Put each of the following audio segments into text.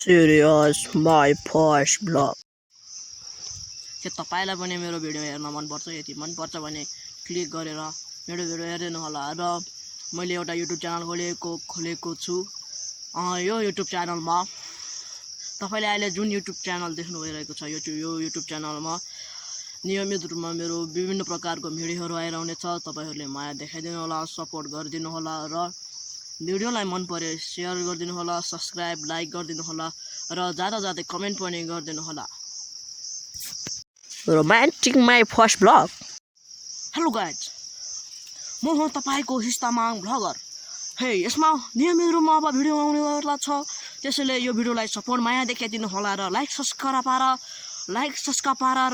Serious my first vlog. के तपाईलाई पनि मेरो भिडियो हेर्न मन पर्छ यदि मन पर्छ भने क्लिक गरेर मेरो भिडियो हेर्नु होला र मैले एउटा YouTube च्यानल खोलेको छु यो YouTube च्यानलमा तपाईले अहिले जुन YouTube च्यानल देख्नु भइरहेको छ यो YouTube च्यानलमा नियमित रूपमा मेरो विभिन्न प्रकारको भिडियोहरु आइरहने छ तपाईहरुले माया देखाइदिनु होला सपोर्ट गरिदिनु होला र भिडियोलाई मन परे शेयर गरिदिनु होला सब्स्क्राइब लाइक गरिदिनु होला र ज्यादा कमेन्ट पनि गरिदिनु होला Romantic my first vlog. Hello guys म हो तपाईको हिस्तामाङ भ्लगर हे यसमा नियमित रूपमा अब भिडियो आउने वाला छ त्यसैले यो भिडियोलाई सपोर्ट माया देखाइदिनु होला र लाइक सब्स्क्राइब पारा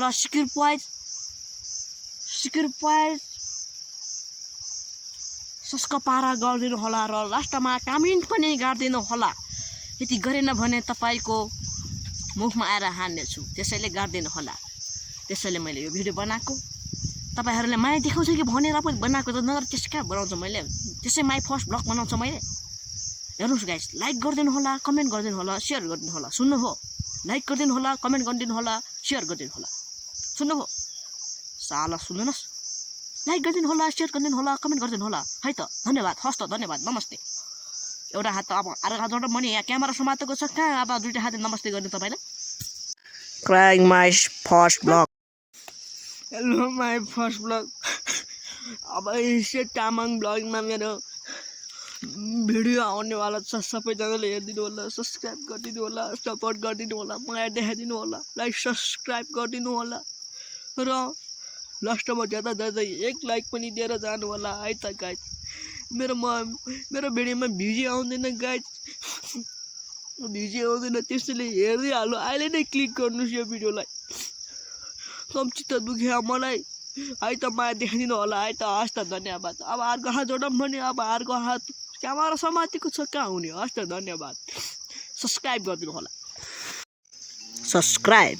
र सब्स्क्राइब पारा गरिदिनु होला र लास्टमा कमेन्ट पनि गरिदिनु होला यति गरेन भने तपाईको मुखमा आएर हान्ने छु त्यसैले गरिदिनु होला त्यसैले मैले यो भिडियो बनाएको तपाईहरुले माया देखाउँछ कि भनेर पनि बनाएको त नगर त्यसका बनाउँछु मैले त्यसै माई फर्स्ट भ्लग बनाउँछु मैले हेर्नुस् गाइस लाइक गरिदिनु होला कमेन्ट गरिदिनु होला शेयर गरिदिनु होला सुन्नु हो लाइक गरिदिनु होला कमेन्ट गरिदिनु होला शेयर गरिदिनु होला सुन्नु हो साला सुन्नुस् लाइक गरिदिनु होला शेयर गरिदिनु होला कमेन्ट गरिदिनु होला है त धन्यवाद हस्त धन्यवाद नमस्ते एउटा हात अब अर्को हातबाट मैले यहाँ क्यामेरा समातेको छ कहाँ अब दुईटा हातले नमस्ते गर्ने तपाईले Crying my first vlog. Hello my first blog अब यसै तामाङ ब्लगमा मेरो भिडियो आउनेवाला छ सबैजनाले हेरिदिनु होला सब्स्क्राइब गरिदिनु होला सपोर्ट गरिदिनु होला माया देखाइदिनु होला लाइक सब्स्क्राइब गरिदिनु होला र लास्टमा ज्यादा एक लाइक पनि दिएर जानु होला है त गाइज मेरो भिडियोमा भ्युज आउँदैन गाइज भ्युज आउँदैन त्यसैले हेरिहाल्नु अहिले नै क्लिक गर्नुस् यो भिडियोलाई कम चित्त दुख्यो मलाई है त माया देखाइदिनु होला है त हस् त धन्यवाद अब अर्को हात जोडौँ भने अब अर्को हात क्यामेरा समातेको छ कहाँ हुने हस् त धन्यवाद सब्स्क्राइब गरिदिनु होला Subscribe.